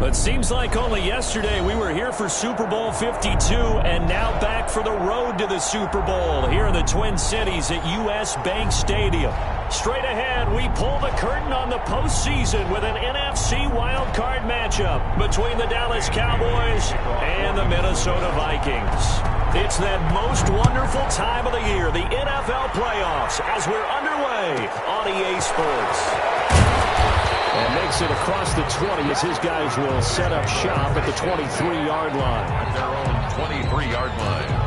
It seems like only yesterday we were here for Super Bowl 52 and now back for the road to the Super Bowl here in the Twin Cities at U.S. Bank Stadium. Straight ahead, we pull the curtain on the postseason with an NFC wildcard matchup between the Dallas Cowboys and the Minnesota Vikings. It's that most wonderful time of the year, the NFL playoffs, as we're underway on EA Sports. And makes it across the 20 as his guys will set up shop at the 23-yard line. At their own 23-yard line.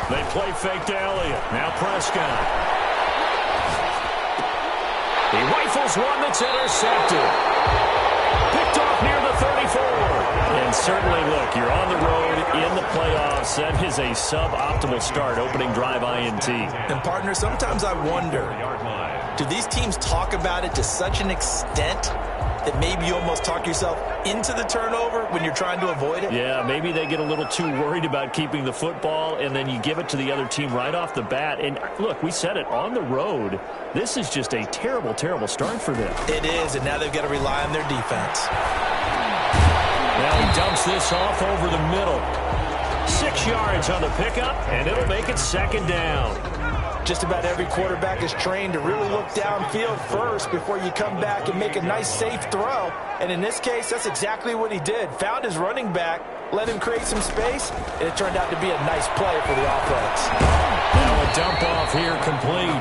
They play fake to Elliott. Now Prescott. He rifles one that's intercepted. Picked off near the 34. And certainly, look, you're on the road in the playoffs. That is a suboptimal start, opening drive INT. And, partner, sometimes I wonder, do these teams talk about it to such an extent that maybe you almost talk yourself into the turnover when you're trying to avoid it? Yeah, maybe they get a little too worried about keeping the football, and then you give it to the other team right off the bat. And, look, we said it, on the road, this is just a terrible, terrible start for them. It is, and now they've got to rely on their defense. Now he dumps this off over the middle. 6 yards on the pickup, and it'll make it second down. Just about every quarterback is trained to really look downfield first before you come back and make a nice, safe throw. And in this case, that's exactly what he did. Found his running back, let him create some space, and it turned out to be a nice play for the offense. Now a dump off here complete.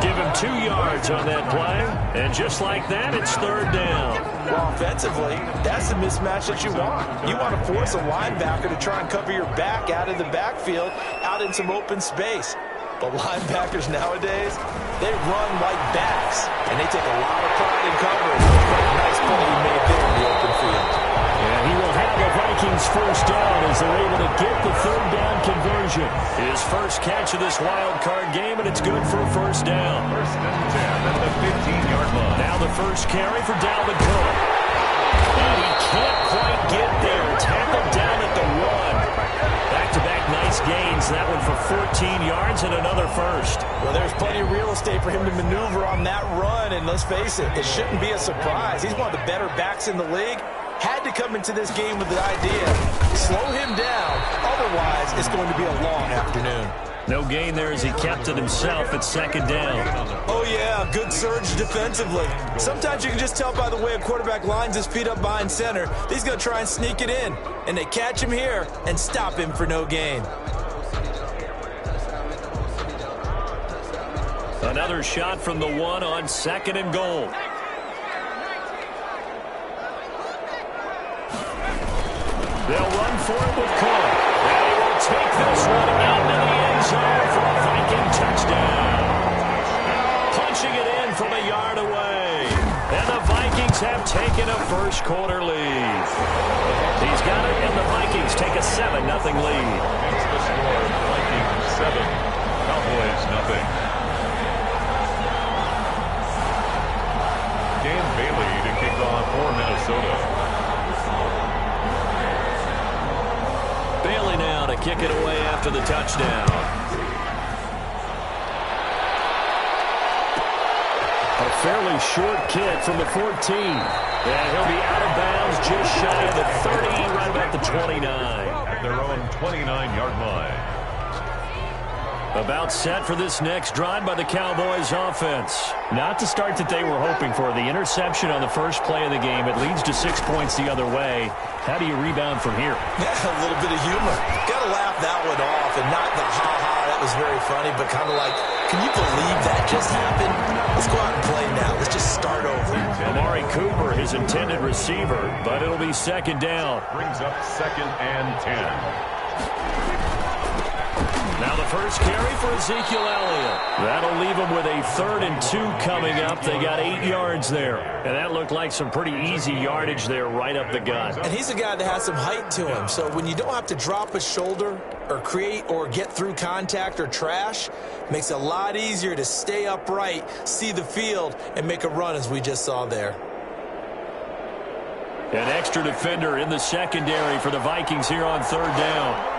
Give him 2 yards on that play, and just like that, it's third down. Well, offensively, that's the mismatch that you want. You want to force a linebacker to try and cover your back out of the backfield, out in some open space. But linebackers nowadays, they run like backs, and they take a lot of pride in coverage. Nice play he made there in the open field. And he will have the Vikings first down as they're able to get the third down conversion. His first catch of this wild card game, and it's good for a first down. First and 10 at the 15-yard line. Now the first carry for Dalvin Cook. And he can't quite get there. Tackled down at the 1. Back-to-back nice gains. That one for 14 yards and another first. Well, there's plenty of real estate for him to maneuver on that run, and let's face it, it shouldn't be a surprise. He's one of the better backs in the league. Had to come into this game with the idea, slow him down, otherwise it's going to be a long afternoon. No gain there as he kept it himself at second down. Oh, yeah, good surge defensively. Sometimes you can just tell by the way a quarterback lines his feet up behind center. He's going to try and sneak it in, and they catch him here and stop him for no gain. Another shot from the 1 on second and goal. They'll run for it with Cook. And he will take this one into the end zone for a Viking touchdown. Punching it in from a yard away. And the Vikings have taken a first quarter lead. He's got it, and the Vikings take a 7-0 lead. It's the score, Vikings 7, Cowboys 0. Dan Bailey to kick off for Minnesota. Bailey now to kick it away after the touchdown. A fairly short kick from the 14. And he'll be out of bounds just shy of the 30, right about the 29. At their own 29-yard line. About set for this next drive by the Cowboys offense. Not the start that they were hoping for. The interception on the first play of the game. It leads to 6 points the other way. How do you rebound from here? Yeah, a little bit of humor. Got to laugh that one off, and not the ha-ha, that was very funny, but kind of like, can you believe that just happened? Let's go out and play now. Let's just start over. Amari Cooper, his intended receiver, but it'll be second down. Brings up second and 10. Now the first carry for Ezekiel Elliott. That'll leave them with a 3rd and 2 coming up. They got 8 yards there. And that looked like some pretty easy yardage there right up the gut. And he's a guy that has some height to him. So when you don't have to drop a shoulder or create or get through contact or trash, makes it a lot easier to stay upright, see the field, and make a run as we just saw there. An extra defender in the secondary for the Vikings here on 3rd down.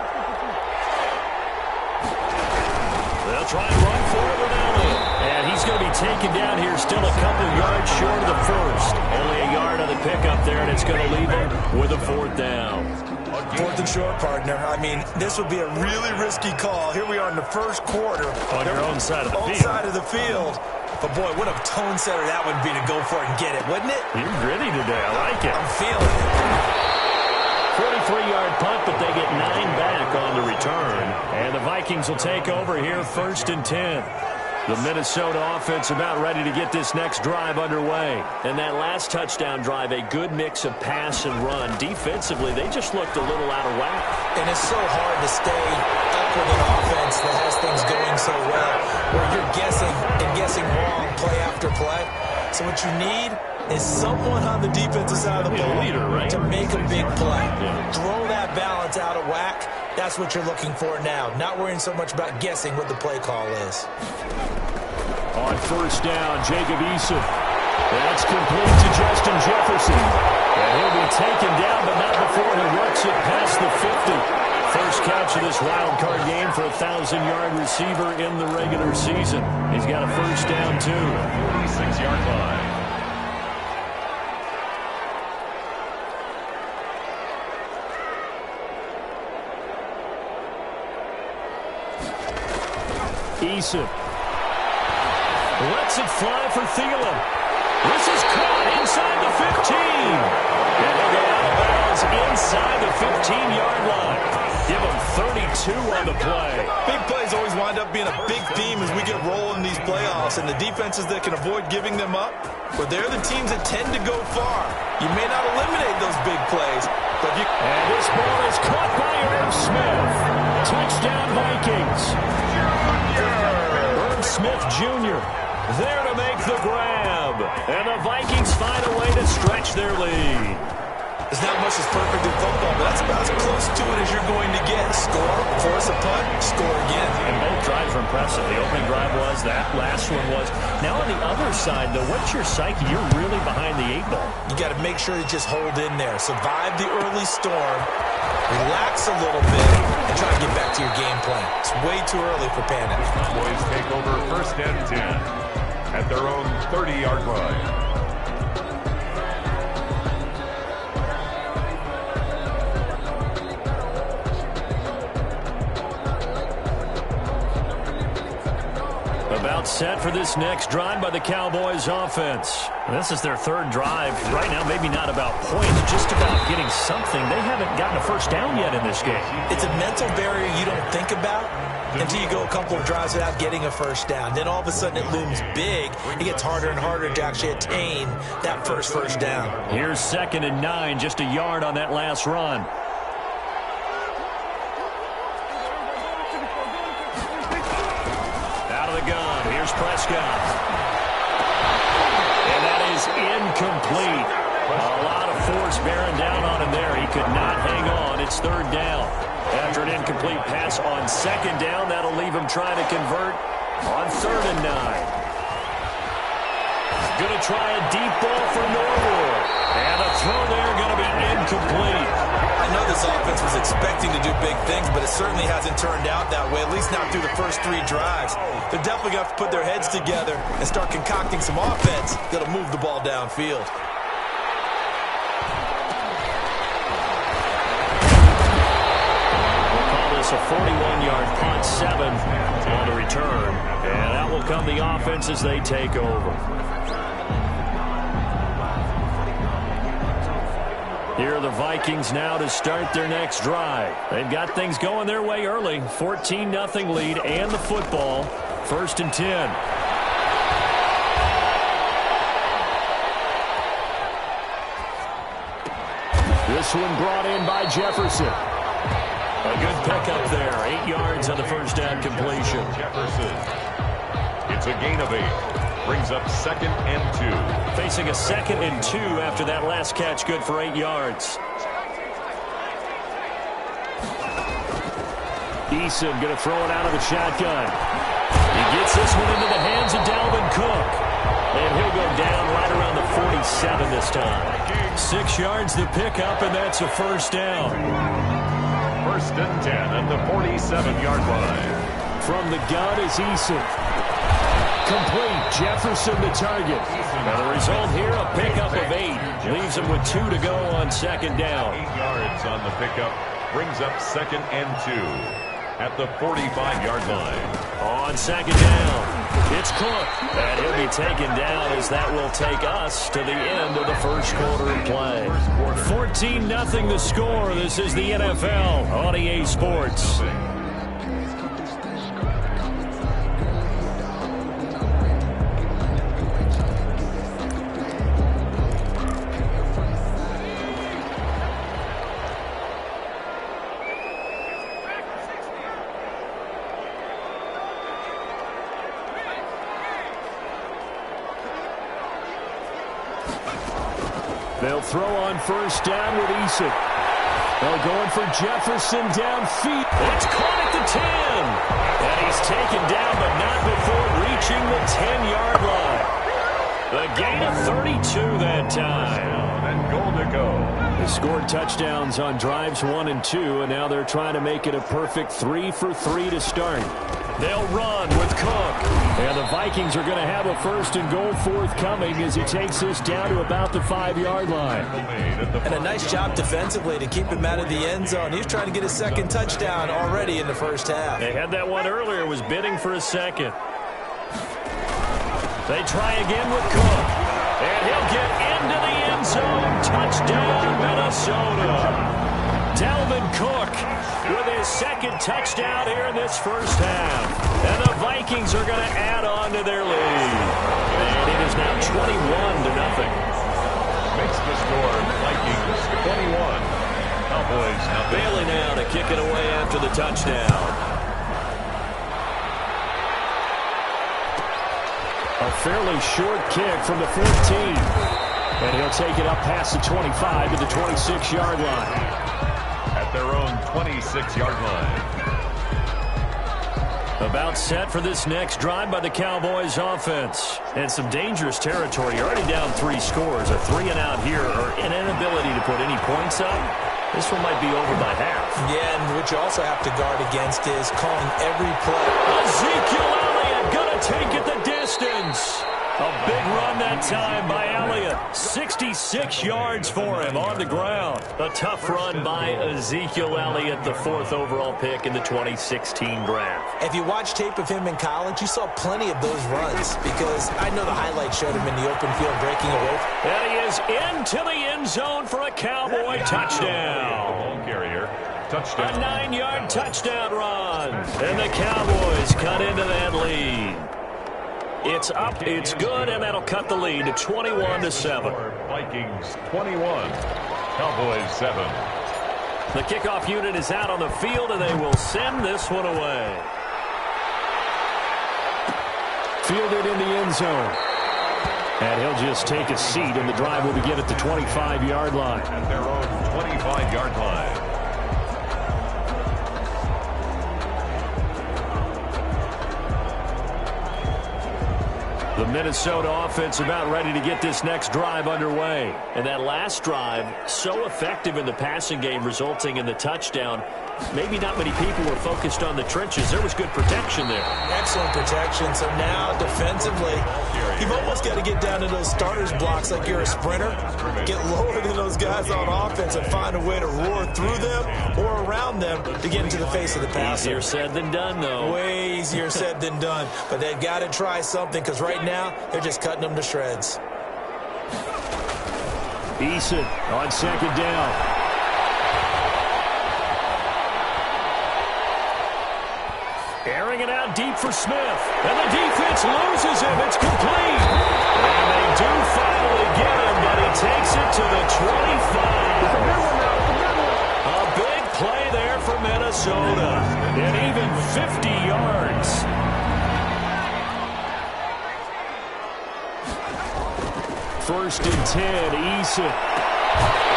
They'll try and run for it with Elliott. And he's going to be taken down here still a couple yards short of the first. Only a yard on the pickup there, and it's going to leave him with a 4th down. 4th and short, partner. I mean, this would be a really risky call. Here we are in the first quarter. On your own side of the field. Side of the field. But, boy, what a tone setter that would be to go for it and get it, wouldn't it? You're gritty today. I like it. I'm feeling it. 43-yard punt, but they get 9 back on the return. And the Vikings will take over here 1st and 10. The Minnesota offense about ready to get this next drive underway. And that last touchdown drive, a good mix of pass and run. Defensively, they just looked a little out of whack. And it's so hard to stay up with an offense that has things going so well, where you're guessing and guessing wrong play after play. So what you need is someone on the defensive side of the ball leader, right? to make a big play. Throw that balance out of whack. That's what you're looking for now. Not worrying so much about guessing what the play call is. On 1st down, Jacob Eason. That's complete to Justin Jefferson. And he'll be taken down, but not before he works it past the 50. First catch of this wild card game for a 1,000-yard receiver in the regular season. He's got a 1st down, too. 46-yard line. Eason lets it fly for Thielen. This is caught inside the 15. And they'll go out of bounds inside the 15-yard line. Give them 32 on the play. Big plays always wind up being a big theme as we get rolling in these playoffs, and the defenses that can avoid giving them up, but they're the teams that tend to go far. You may not eliminate those big plays, but you... And this ball is caught by Irv Smith. Touchdown, Vikings. Irv Smith Jr. there to make the grab. And the Vikings find a way to stretch their lead. There's not much that's perfect in football, but that's about as close to it as you're going to get. Score, force a punt, score again. And both drives were impressive. The opening drive was, that last one was. Now on the other side, though, what's your psyche? You're really behind the 8 ball. You got to make sure you just hold in there. Survive the early storm, relax a little bit, and try to get back to your game plan. It's way too early for panic. Boys take over 1st and 10 at their own 30-yard line. About set for this next drive by the Cowboys offense. This is their 3rd drive. Right now, maybe not about points, just about getting something. They haven't gotten a 1st down yet in this game. It's a mental barrier you don't think about until you go a couple of drives without getting a 1st down. Then all of a sudden it looms big. It gets harder and harder to actually attain that first down. Here's 2nd and 9, just a yard on that last run. Here's Prescott. And that is incomplete. A lot of force bearing down on him there. He could not hang on. It's 3rd down. After an incomplete pass on 2nd down, that'll leave him trying to convert on 3rd and 9. Going to try a deep ball for Norwood. And the throw there going to be incomplete. I know this offense was expecting to do big things, but it certainly hasn't turned out that way, at least not through the first 3 drives. They're definitely going to have to put their heads together and start concocting some offense that'll move the ball downfield. We'll call this a 41-yard punt, 7 on the return. And that will come the offense as they take over. Here are the Vikings now to start their next drive. They've got things going their way early. 14-0 lead and the football. 1st and 10. This one brought in by Jefferson. A good pickup there. 8 yards on the first down completion. Jefferson. It's a gain of 8. Brings up 2nd and 2. Facing a 2nd and 2 after that last catch, good for 8 yards. Eason going to throw it out of the shotgun. He gets this one into the hands of Dalvin Cook. And he'll go down right around the 47 this time. 6 yards to pick up, and that's a first down. 1st and 10 at the 47-yard line. From the gun is Eason. Complete. Jefferson the target. And the result here, a pickup of 8. Leaves him with 2 to go on 2nd down. 8 yards on the pickup. Brings up 2nd and 2 at the 45-yard line. On 2nd down, it's Cook. And he'll be taken down as that will take us to the end of the first quarter of play. 14-0 the score. This is the NFL on EA Sports. They'll throw on first down with Eason. They're going for Jefferson downfield. It's caught at the 10. And he's taken down, but not before reaching the 10-yard line. The gain of 32 that time. And goal to go. They scored touchdowns on drives 1 and 2, and now they're trying to make it a perfect 3 for 3 to start. They'll run with Cook. And the Vikings are going to have a 1st and goal forthcoming as he takes this down to about the 5-yard line. And a nice job defensively to keep him out of the end zone. He's trying to get his 2nd touchdown already in the first half. They had that one earlier, was bidding for a 2nd. They try again with Cook. And he'll get into the end zone. Touchdown, Minnesota. Dalvin Cook with his 2nd touchdown here in this first half. And the Vikings are going to add on to their lead. And it is now 21-0. Makes the score Vikings 21. Cowboys now. Bailey now to kick it away after the touchdown. A fairly short kick from the 14. And he'll take it up past the 25 to the 26-yard line. At their own 26-yard line. About set for this next drive by the Cowboys offense. And some dangerous territory. You're already down 3 scores. A 3-and-out here or an inability to put any points up. This one might be over by half. Yeah, and what you also have to guard against is calling every play. Ezekiel Elliott going to take it the distance. A big run that time by Elliott. 66 yards for him on the ground. A tough run by Ezekiel Elliott, the 4th overall pick in the 2016 draft. If you watch tape of him in college, you saw plenty of those runs because I know the highlights showed him in the open field breaking away. And he is into the end zone for a Cowboy touchdown. Ball carrier. Touchdown. A 9-yard touchdown run. And the Cowboys cut into that lead. It's up, it's good, and that'll cut the lead to 21-7. Vikings 21, Cowboys 7. The kickoff unit is out on the field, and they will send this one away. Fielded in the end zone. And he'll just take a seat, and the drive will begin at the 25-yard line. At their own 25-yard line. The Minnesota offense about ready to get this next drive underway. And that last drive, so effective in the passing game, resulting in the touchdown. Maybe not many people were focused on the trenches. There was good protection there. Excellent protection. So now, defensively, you've almost got to get down to those starters blocks like you're a sprinter. Get lower than those guys on offense and find a way to roar through them or around them to get into the face of the passer. Easier said than done, though. Way easier said than done. But they've got to try something because right now, they're just cutting them to shreds. Eason on 2nd down. Airing it out deep for Smith. And the defense loses him. It's complete. And they do finally get him, but he takes it to the 25. A big play there for Minnesota. Minnesota. And even 50 yards. First and 10, Eason.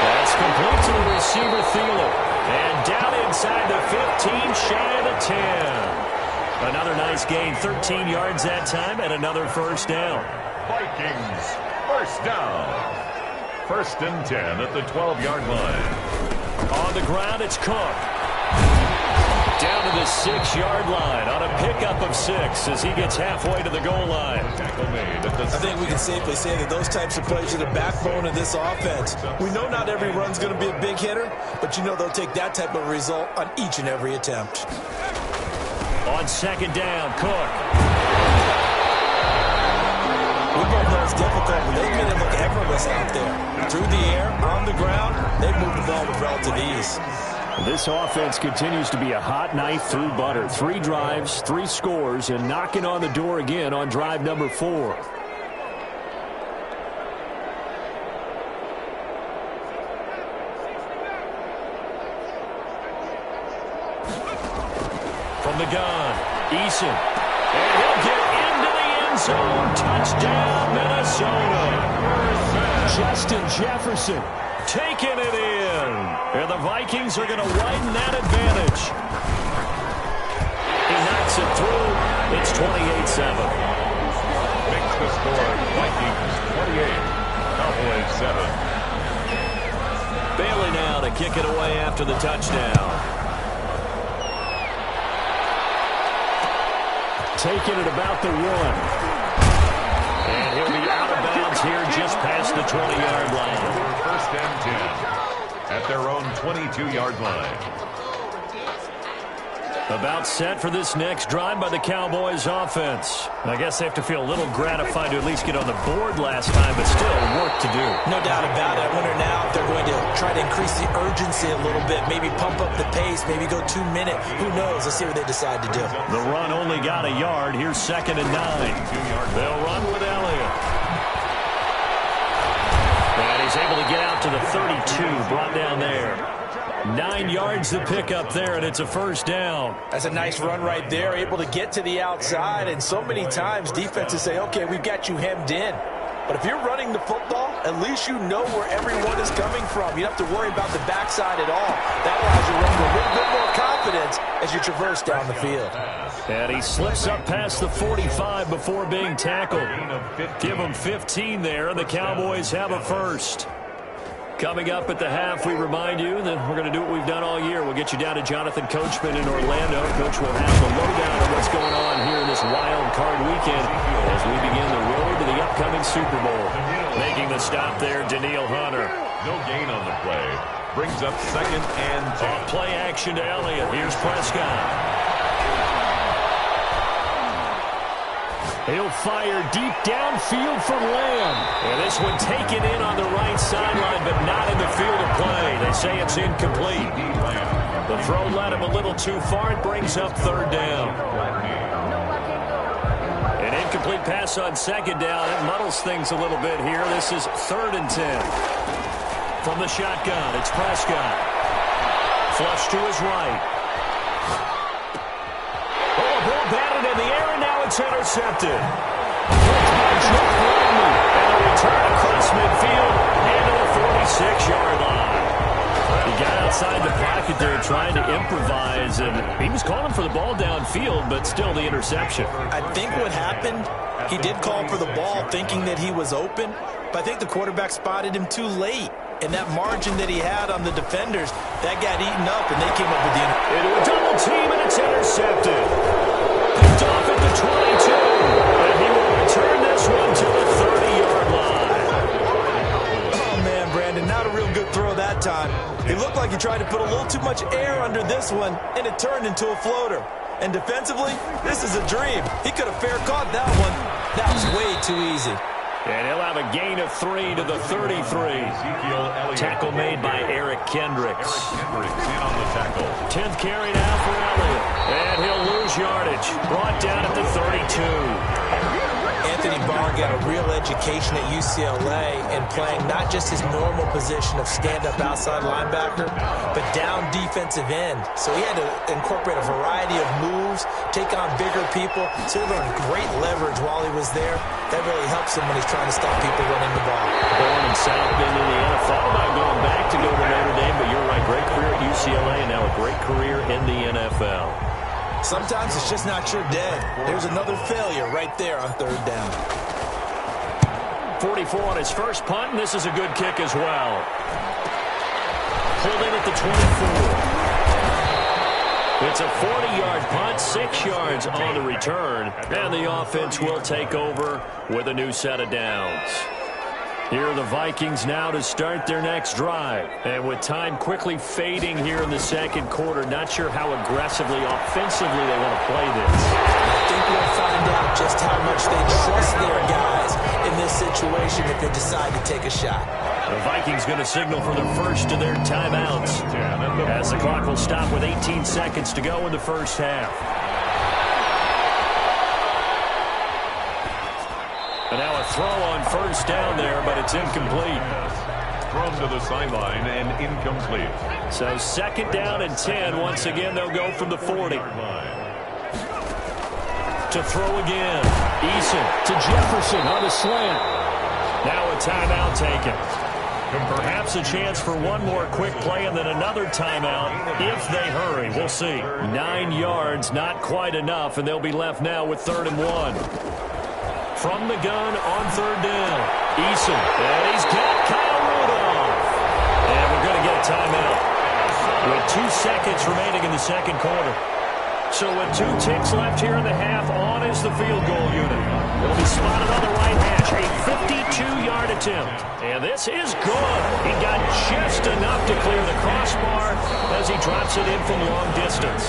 That's complete to the receiver, Thielen. And down inside the 15, shy of the 10. Another nice gain, 13 yards that time, and another first down. Vikings, first down. First and 10 at the 12-yard line. On the ground, it's Cook. Down to the 6-yard line on a pickup of 6 as he gets halfway to the goal line. I think we can safely say that those types of plays are the backbone of this offense. We know not every run's going to be a big hitter, but you know they'll take that type of result on each and every attempt. On second down, Cook. We both know it's difficult, but they've made it look effortless out there. Through the air, on the ground, they've moved the ball with relative ease. This offense continues to be a hot knife through butter. 3 drives, 3 scores, and knocking on the door again on drive number 4. From the gun, Eason. And he'll get into the end zone. Touchdown, Minnesota. Justin Jefferson taking it in. And the Vikings are going to widen that advantage. He knocks it through. It's 28-7. Makes the score Vikings 28, Cowboys 7. Bailey now to kick it away after the touchdown. Taking it about the 1. And he'll be out of bounds here just past the 20-yard line. First and 10 at their own 22-yard line. About set for this next drive by the Cowboys offense. I guess they have to feel a little gratified to at least get on the board last time, but still work to do. No doubt about it. I wonder now if they're going to try to increase the urgency a little bit, maybe pump up the pace, maybe go 2 minute. Who knows? Let's see what they decide to do. The run only got a yard. Here's second and 9. They'll run with Elliott. And he's able to get out to the 32, brought down there. 9 yards to pick up there, and it's a first down. That's a nice run right there, able to get to the outside. And so many times defenses say, okay, we've got you hemmed in. But if you're running the football, at least you know where everyone is coming from. You don't have to worry about the backside at all. That allows you to run with a little bit more confidence as you traverse down the field. And he slips up past the 45 before being tackled. Give him 15 there, and the Cowboys have a first. Coming up at the half, we remind you that we're going to do what we've done all year. We'll get you down to Jonathan Coachman in Orlando. Coach will have the lowdown on what's going on here in this wild card weekend as we begin the road to the upcoming Super Bowl. Making the stop there, Danielle Hunter. No gain on the play. Brings up second and 10. Play action to Elliott. Here's Prescott. He'll fire deep downfield from Lamb. And this one taken in on the right sideline, but not in the field of play. They say it's incomplete. The throw led him a little too far. It brings up third down. An incomplete pass on second down. It muddles things a little bit here. This is third and 10. From the shotgun, it's Prescott. Flush to his right. Oh, ball batted in the air, and now it's intercepted. And a return across midfield and to the 46-yard line. He got outside the pocket there trying to improvise, and he was calling for the ball downfield, but still the interception. I think what happened, he did call for the ball thinking that he was open, but I think the quarterback spotted him too late. And that margin that he had on the defenders, that got eaten up, and they came up with the into a double team, and it's intercepted. Picked off at the 22, and he will return this one to the 30-yard line. Oh, man, Brandon, not a real good throw that time. It looked like he tried to put a little too much air under this one, and it turned into a floater. And defensively, this is a dream. He could have fair caught that one. That was way too easy. And he'll have a gain of 3 to the 33. Tackle made by Eric Kendricks. In on the tackle. 10th carry now for Elliott. And he'll lose yardage. Brought down at the 32. Anthony Barr got a real education at UCLA in playing not just his normal position of stand-up outside linebacker, but down defensive end. So he had to incorporate a variety of moves, take on bigger people. So he learned great leverage while he was there. That really helps him when he's trying to stop people running the ball. Born in South Bend, Indiana. Thought about going back to go to Notre Dame, but you're right. Great career at UCLA and now a great career in the NFL. Sometimes it's just not your day. There's another failure right there on third down. 44 on his first punt, and this is a good kick as well. Pulled in at the 24. It's a 40-yard punt, 6 yards on the return, and the offense will take over with a new set of downs. Here are the Vikings now to start their next drive. And with time quickly fading here in the second quarter, not sure how aggressively, offensively they want to play this. I think we'll find out just how much they trust their guys in this situation if they decide to take a shot. The Vikings going to signal for the first of their timeouts, as the clock will stop with 18 seconds to go in the first half. And now a throw on first down there, but it's incomplete. Thrown to the sideline and incomplete. So second down and 10. Once again, they'll go from the 40. To throw again. Eason to Jefferson on the slant. Now a timeout taken. And perhaps a chance for one more quick play and then another timeout if they hurry. We'll see. 9 yards, not quite enough, and they'll be left now with 3rd and 1. From the gun on third down. Eason. And he's got Kyle Rudolph. And we're going to get a timeout with 2 seconds remaining in the second quarter. So with 2 ticks left here in the half, on is the field goal unit. It'll be spotted on the right hash. A 52-yard attempt. And this is good. He got just enough to clear the crossbar as he drops it in from long distance.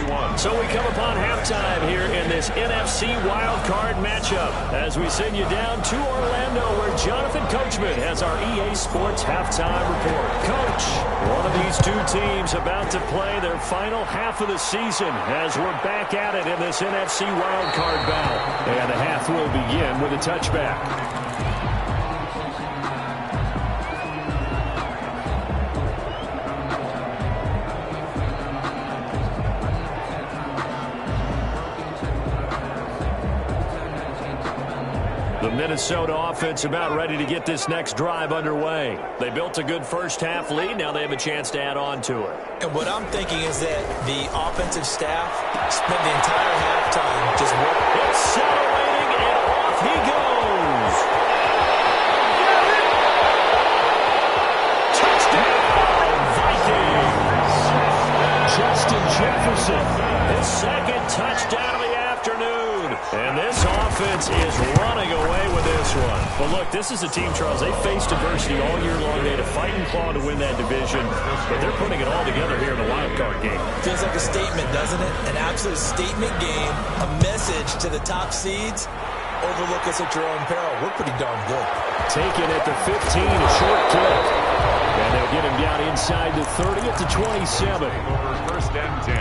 31. So we come upon halftime here in this NFC wildcard matchup as we send you down to Orlando where Jonathan Coachman has our EA Sports halftime report. Coach, one of these 2 teams about to play their final half of the season as we're back at it in this NFC wildcard battle. And the half will begin with a touchback. The Minnesota offense about ready to get this next drive underway. They built a good first half lead. Now they have a chance to add on to it. And what I'm thinking is that the offensive staff spent the entire halftime just working. Accelerating, and off he goes. Touchdown, Vikings. Justin Jefferson, his second touchdown of the afternoon. And this offense is running away with this one. But look, this is a team, Charles, they faced adversity all year long. They had to fight and claw to win that division, but they're putting it all together here in the wild card game. Feels like a statement, doesn't it? An absolute statement game, a message to the top seeds. Overlook us at your own peril. We're pretty darn good. Taken at the 15, a short kick. And they'll get him down inside the 30 at the 27. Over 1st and 10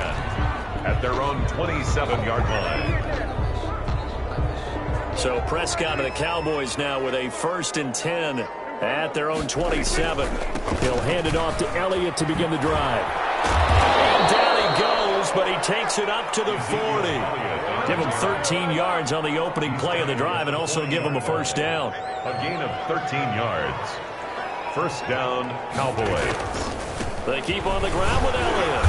at their own 27-yard line. So Prescott and the Cowboys now with a 1st and 10 at their own 27. He'll hand it off to Elliott to begin the drive. And down he goes, but he takes it up to the 40. Give him 13 yards on the opening play of the drive and also give him a first down. A gain of 13 yards. First down, Cowboys. They keep on the ground with Elliott.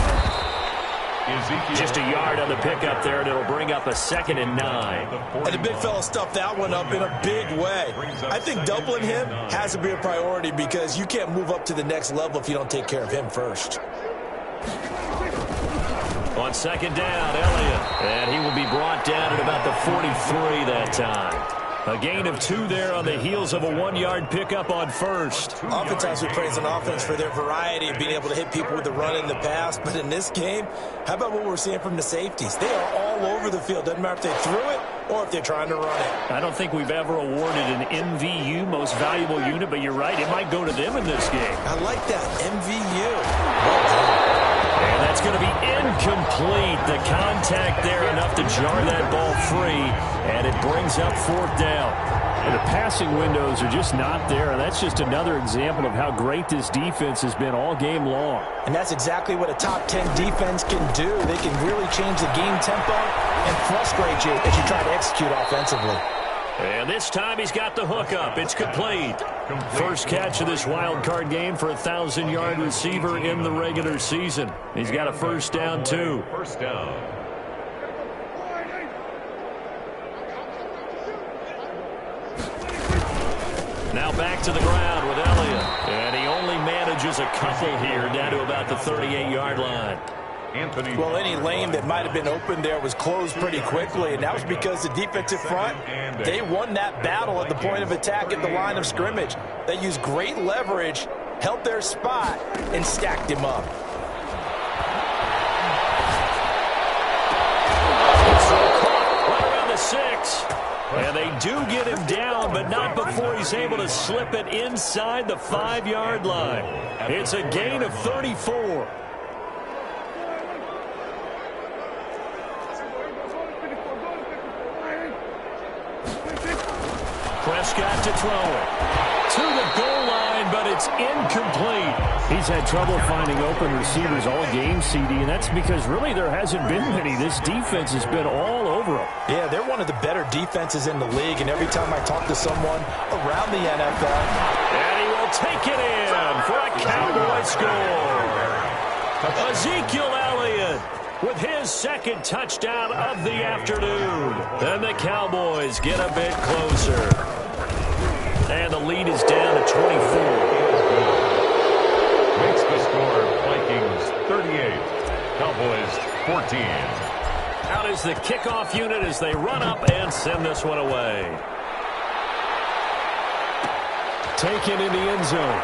Just a yard on the pickup there, and it'll bring up a 2nd and 9. And the big fella stuffed that one up in a big way. I think doubling him has to be a priority because you can't move up to the next level if you don't take care of him first. On 2nd down, Elliott. And he will be brought down at about the 43 that time. A gain of 2 there on the heels of a 1-yard pickup on first. Oftentimes we praise an offense for their variety of being able to hit people with the run in the pass. But in this game, how about what we're seeing from the safeties? They are all over the field. Doesn't matter if they threw it or if they're trying to run it. I don't think we've ever awarded an MVU, most valuable unit, but you're right. It might go to them in this game. I like that. MVU. Well done. And that's going to be incomplete. The contact there enough to jar that ball free, and it brings up fourth down. And the passing windows are just not there, and that's just another example of how great this defense has been all game long. And that's exactly what a top 10 defense can do. They can really change the game tempo and frustrate you as you try to execute offensively. And this time he's got the hook up. It's complete. First catch of this wild card game for a 1,000-yard receiver in the regular season. He's got a first down, too. First down. Now back to the ground with Elliott. And he only manages a couple here down to about the 38-yard line. Well, any lane that might have been open there was closed pretty quickly, and that was because the defensive front, they won that battle at the point of attack at the line of scrimmage. They used great leverage, held their spot, and stacked him up. Right around the 6. And they do get him down, but not before he's able to slip it inside the 5-yard line. It's a gain of 34. Prescott to throw it. To the goal line, but it's incomplete. He's had trouble finding open receivers all game, CD, and that's because really there hasn't been many. This defense has been all over him. Yeah, they're one of the better defenses in the league, and every time I talk to someone around the NFL, and he will take it in for a Cowboy score. Ezekiel Elliott with his second touchdown of the afternoon. And the Cowboys get a bit closer. And the lead is down to 24. Makes the score Vikings 38, Cowboys 14. Out is the kickoff unit as they run up and send this one away. Taken in the end zone.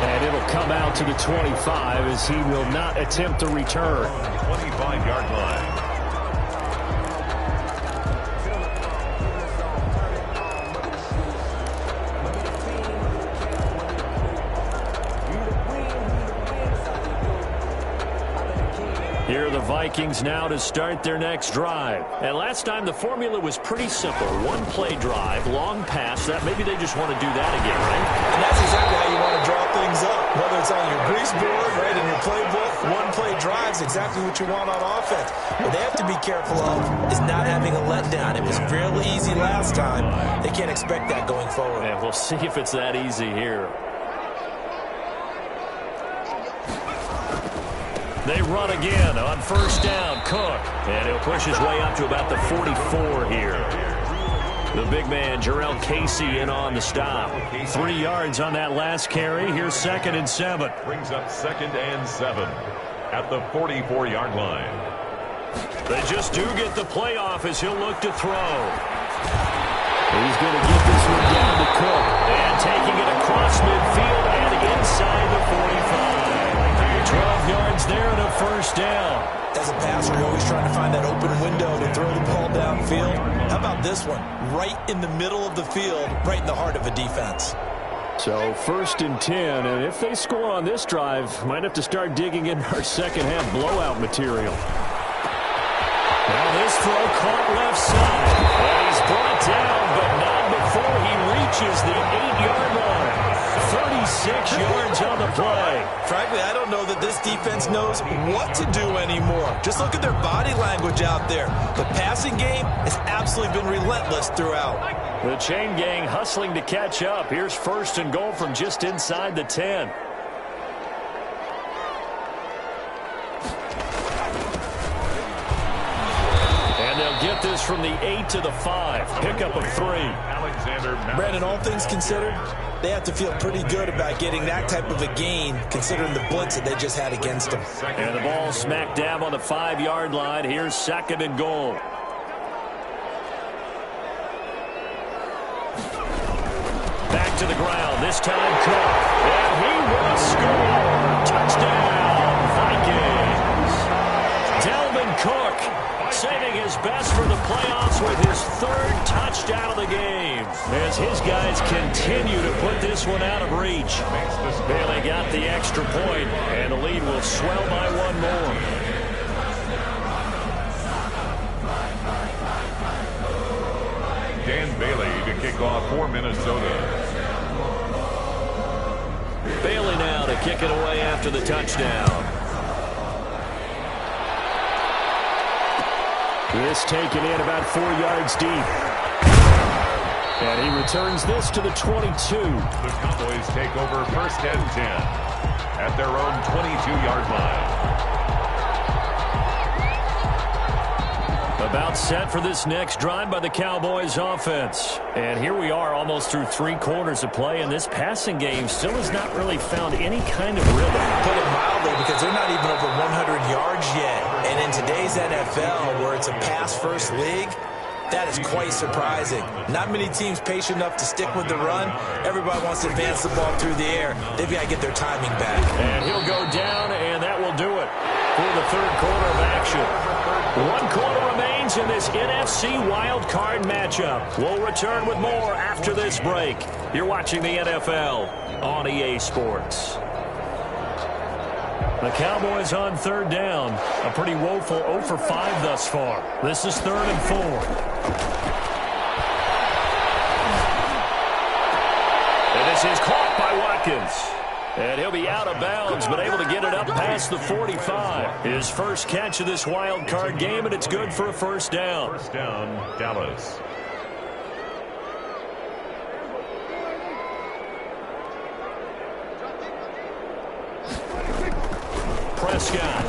And it'll come out to the 25 as he will not attempt to return. 25-yard line. Here are the Vikings now to start their next drive. And last time the formula was pretty simple. One-play drive, long pass. That maybe they just want to do that again, right? and that's exactly how you want to draw things up. Whether it's on your grease board, right, in your playbook, one-play drive is exactly what you want on offense. What they have to be careful of is not having a letdown. It was fairly easy last time. They can't expect that going forward. And we'll see if it's that easy here. They run again on first down. Cook. And he'll push his way up to about the 44 here. The big man, Jarrell Casey, in on the stop. 3 yards on that last carry. Here's 2nd and 7. Brings up 2nd and 7 at the 44-yard line. They just do get the playoff as he'll look to throw. He's going to get this one down to Cook. And taking it across midfield and inside the 45. 12 yards there and a first down. As a passer, you're always trying to find that open window to throw the ball downfield. How about this one? Right in the middle of the field, right in the heart of a defense. So 1st and 10, and if they score on this drive, might have to start digging in our second-half blowout material. Now this throw caught left side. And he's brought down, but not before he reaches the 8-yard line. 36 yards on the play. Frankly, I don't know that this defense knows what to do anymore. Just look at their body language out there. The passing game has absolutely been relentless throughout. The chain gang hustling to catch up. Here's 1st and goal from just inside the 10. And they'll get this from the 8 to the 5. Pickup of 3. Brandon, all things considered, they have to feel pretty good about getting that type of a gain, considering the blitz that they just had against them. And the ball smack dab on the 5-yard line. Here's 2nd and goal. Back to the ground. This time Cook. And he will score. Touchdown, Vikings. Dalvin Cook saving his best for the playoffs with his 3rd touchdown of the game. As his guys continue to put this this one out of reach. Bailey got the extra point, and the lead will swell by one more. Dan Bailey to kick off for Minnesota. Bailey now to kick it away after the touchdown. This taken in about 4 yards deep. And he returns this to the 22. The Cowboys take over 1st and 10 at their own 22-yard line. About set for this next drive by the Cowboys offense. And here we are almost through 3 quarters of play, and this passing game still has not really found any kind of rhythm. Put it mildly, because they're not even over 100 yards yet. And in today's NFL, where it's a pass-first league, that is quite surprising. Not many teams patient enough to stick with the run. Everybody wants to advance the ball through the air. They've got to get their timing back. And he'll go down, and that will do it for the 3rd quarter of action. 1 quarter remains in this NFC Wild Card matchup. We'll return with more after this break. You're watching the NFL on EA Sports. The Cowboys on 3rd down. A pretty woeful 0 for 5 thus far. This is 3rd and 4. And this is caught by Watkins. And he'll be out of bounds, but able to get it up past the 45. His first catch of this wild card game, and it's good for a 1st down. 1st down, Dallas. Prescott.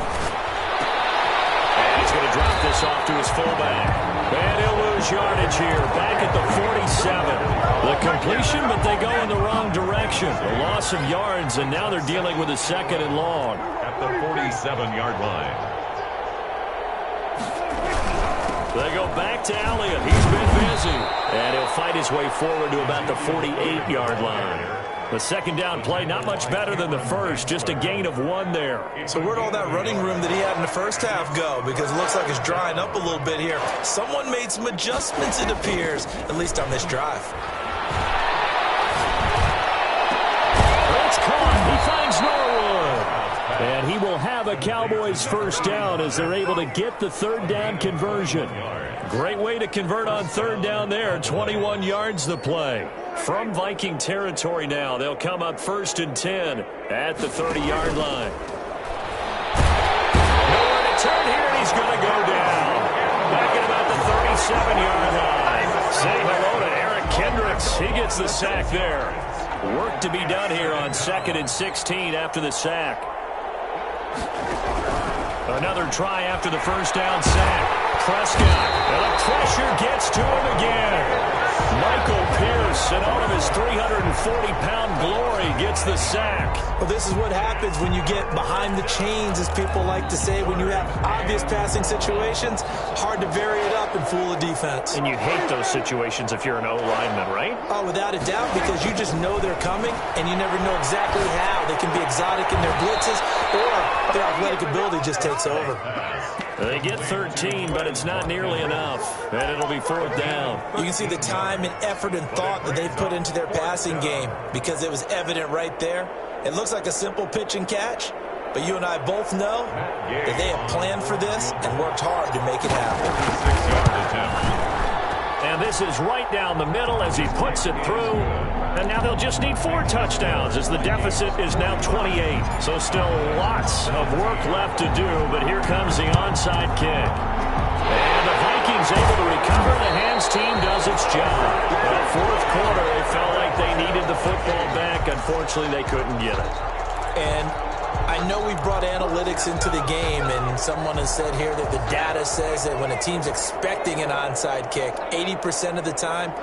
And he's going to drop this off to his fullback. And he'll lose yardage here, back at the 47. The completion, but they go in the wrong direction. A loss of yards, and now they're dealing with a 2nd and long. At the 47-yard line. They go back to Elliott. He's been busy. And he'll fight his way forward to about the 48-yard line. The 2nd down play, not much better than the first, just a gain of 1 there. So where'd all that running room that he had in the first half go? Because it looks like it's drying up a little bit here. Someone made some adjustments, it appears, at least on this drive. It's caught. He finds Norwood. And he will have a Cowboys 1st down as they're able to get the 3rd down conversion. Great way to convert on 3rd down there. 21 yards the play. From Viking territory now, they'll come up 1st and 10 at the 30-yard line. Nowhere to turn here, and he's going to go down. Back at about the 37-yard line. Say hello to Eric Kendricks. He gets the sack there. Work to be done here on 2nd and 16 after the sack. Another try after the 1st down sack. Prescott, and the pressure gets to him again. Michael Pierce, in all of his 340-pound glory, gets the sack. Well, this is what happens when you get behind the chains, as people like to say. When you have obvious passing situations, hard to vary it up and fool a defense. And you hate those situations if you're an O-lineman, right? Oh, without a doubt, because you just know they're coming, and you never know exactly how. They can be exotic in their blitzes, or their athletic ability just takes over. They get 13, but it's not nearly enough, and it'll be 4th down. You can see the time and effort and thought that they put into their passing game, because it was evident right there. It looks like a simple pitch and catch, but you and I both know that they have planned for this and worked hard to make it happen. 6-yard attempt. And this is right down the middle as he puts it through. And now they'll just need 4 touchdowns as the deficit is now 28. So still lots of work left to do, but here comes the onside kick. And the Vikings able to recover. The hands team does its job. But 4th quarter, they felt like they needed the football back. Unfortunately, they couldn't get it. And I know we brought analytics into the game, and someone has said here that the data says that when a team's expecting an onside kick, 80% of the time,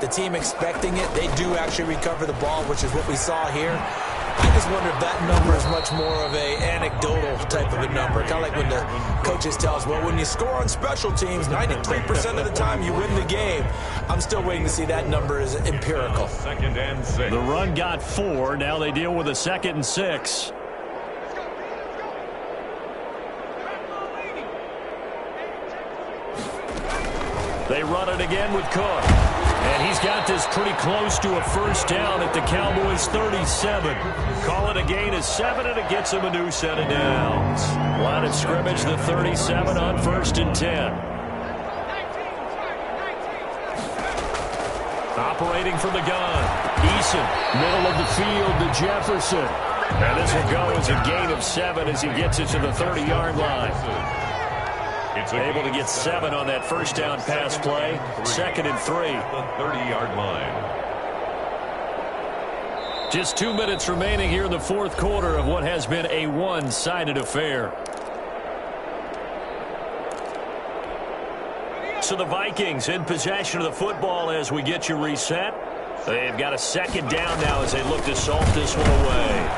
the team expecting it, they do actually recover the ball, which is what we saw here. I just wonder if that number is much more of a anecdotal type of a number. Kind of like when the coaches tell us, well, when you score on special teams, 93% of the time you win the game. I'm still waiting to see that number is empirical. 2nd and 6. The run got 4. Now they deal with a 2nd and 6. They run it again with Cook. And he's got this pretty close to a first down at the Cowboys' 37. Call it a gain of 7, and it gets him a new set of downs. Line of scrimmage, the 37 on 1st and 10. Operating from the gun. Eason, middle of the field to Jefferson. And this will go as a gain of 7 as he gets it to the 30-yard line. Able to get 7 on that first down pass play. 2nd and 3. The 30-yard line. Just 2 minutes remaining here in the fourth quarter of what has been a one-sided affair. So the Vikings in possession of the football as we get you reset. They've got a 2nd down now as they look to salt this one away.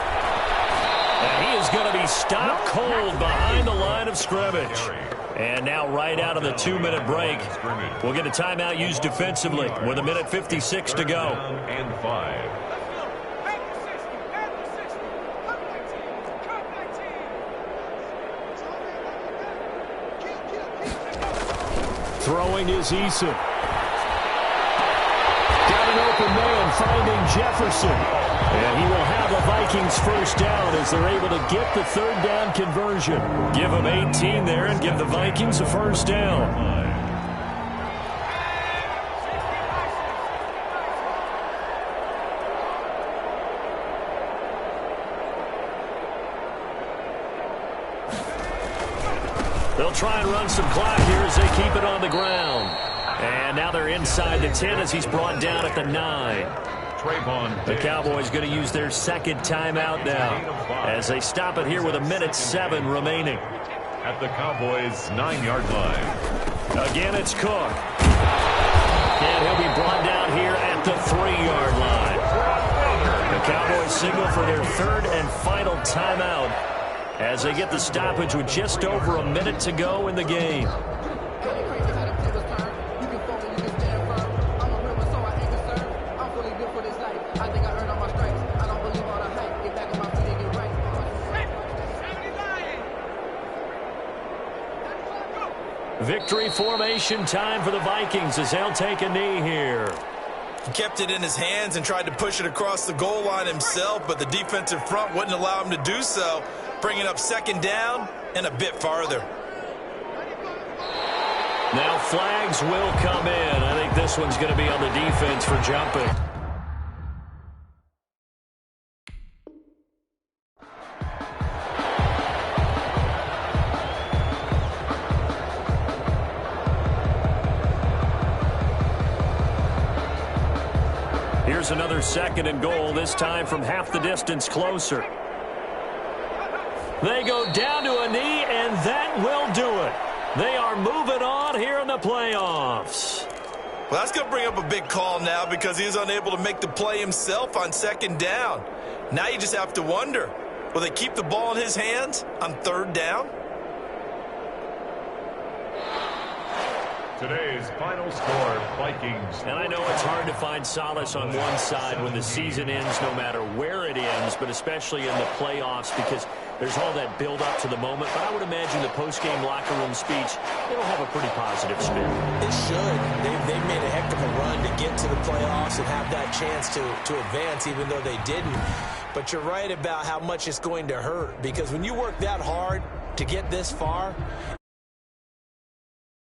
And he is going to be stopped cold behind the line of scrimmage. And now right out of the 2-minute break, we'll get a timeout used defensively with 1:56 to go. And 5. Throwing is Eason. Got an open man finding Jefferson. And he will have a Vikings first down as they're able to get the 3rd down conversion. Give them 18 there and give the Vikings a first down. They'll try and run some clock here as they keep it on the ground. And now they're inside the 10 as he's brought down at the 9. The Cowboys going to use their 2nd timeout now as they stop it here with 1:07 remaining. At the Cowboys' 9-yard line. Again, it's Cook. And he'll be brought down here at the 3-yard line. The Cowboys signal for their 3rd and final timeout as they get the stoppage with just over a minute to go in the game. Victory formation time for the Vikings as they'll take a knee here. He kept it in his hands and tried to push it across the goal line himself, but the defensive front wouldn't allow him to do so, bringing up 2nd down and a bit farther. Now flags will come in. I think this one's going to be on the defense for jumping. Here's another 2nd and goal, this time from half the distance closer. They go down to a knee, and that will do it. They are moving on here in the playoffs. Well, that's going to bring up a big call now because he was unable to make the play himself on 2nd down. Now you just have to wonder, will they keep the ball in his hands on 3rd down? Today's final score, Vikings. And I know it's hard to find solace on one side when the season ends, no matter where it ends, but especially in the playoffs because there's all that build-up to the moment. But I would imagine the post-game locker room speech, it'll have a pretty positive spin. It should. They've made a heck of a run to get to the playoffs and have that chance to advance, even though they didn't. But you're right about how much it's going to hurt because when you work that hard to get this far,